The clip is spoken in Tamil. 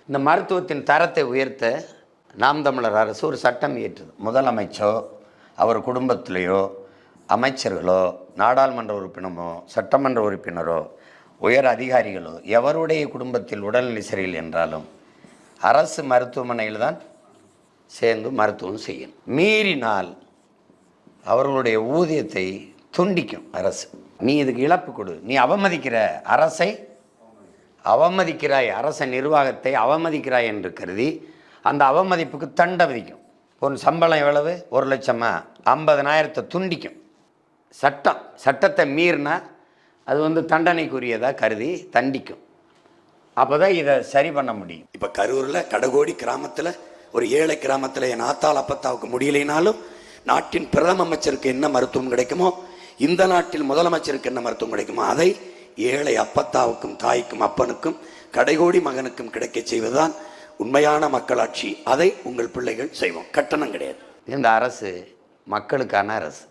இந்த மருத்துவத்தின் தரத்தை உயர்த்த நாம் தமிழர் அரசு ஒரு சட்டம் இயற்றுது. முதலமைச்சோ அவர் குடும்பத்திலேயோ அமைச்சர்களோ நாடாளுமன்ற உறுப்பினரோ சட்டமன்ற உறுப்பினரோ உயர் அதிகாரிகளோ எவருடைய குடும்பத்தில் உடல்நிலை சரியில்லை என்றாலும் அரசு மருத்துவமனையில் தான் சேர்ந்து மருத்துவம் செய்யணும். மீறினால் அவர்களுடைய ஊதியத்தை துண்டிக்கும் அரசு. நீ இதுக்கு இழப்பு கொடு, நீ அவமதிக்கிற அரசை அவமதிக்கிறாய், அரச நிர்வாகத்தை அவமதிக்கிறாய் என்று கருதி அந்த அவமதிப்புக்கு தண்டை விதிக்கும். ஒரு சம்பளம் எவ்வளவு? 1,00,000, 50,000 துண்டிக்கும். சட்டத்தை மீறினா அது தண்டனைக்குரியதாக கருதி தண்டிக்கும். அப்போ தான் இதை சரி பண்ண முடியும். இப்போ கரூரில் கடகோடி கிராமத்தில் ஒரு ஏழை கிராமத்தில் என் ஆத்தாள் அப்பத்தாவுக்கு முடியலைனாலும் நாட்டின் பிரதம அமைச்சருக்கு என்ன மருத்துவம் கிடைக்குமோ, இந்த நாட்டில் முதலமைச்சருக்கு என்ன மருத்துவம் கிடைக்குமோ அதை ஏழை அப்பத்தாவுக்கும் தாய்க்கும் அப்பனுக்கும் கடைகோடி மகனுக்கும் கிடைக்க செய்வதுதான் உண்மையான மக்களாட்சி. அதை உங்கள் பிள்ளைகள் செய்வோம். கட்டணம் கிடையாது. இந்த அரசு மக்களுக்கான அரசு.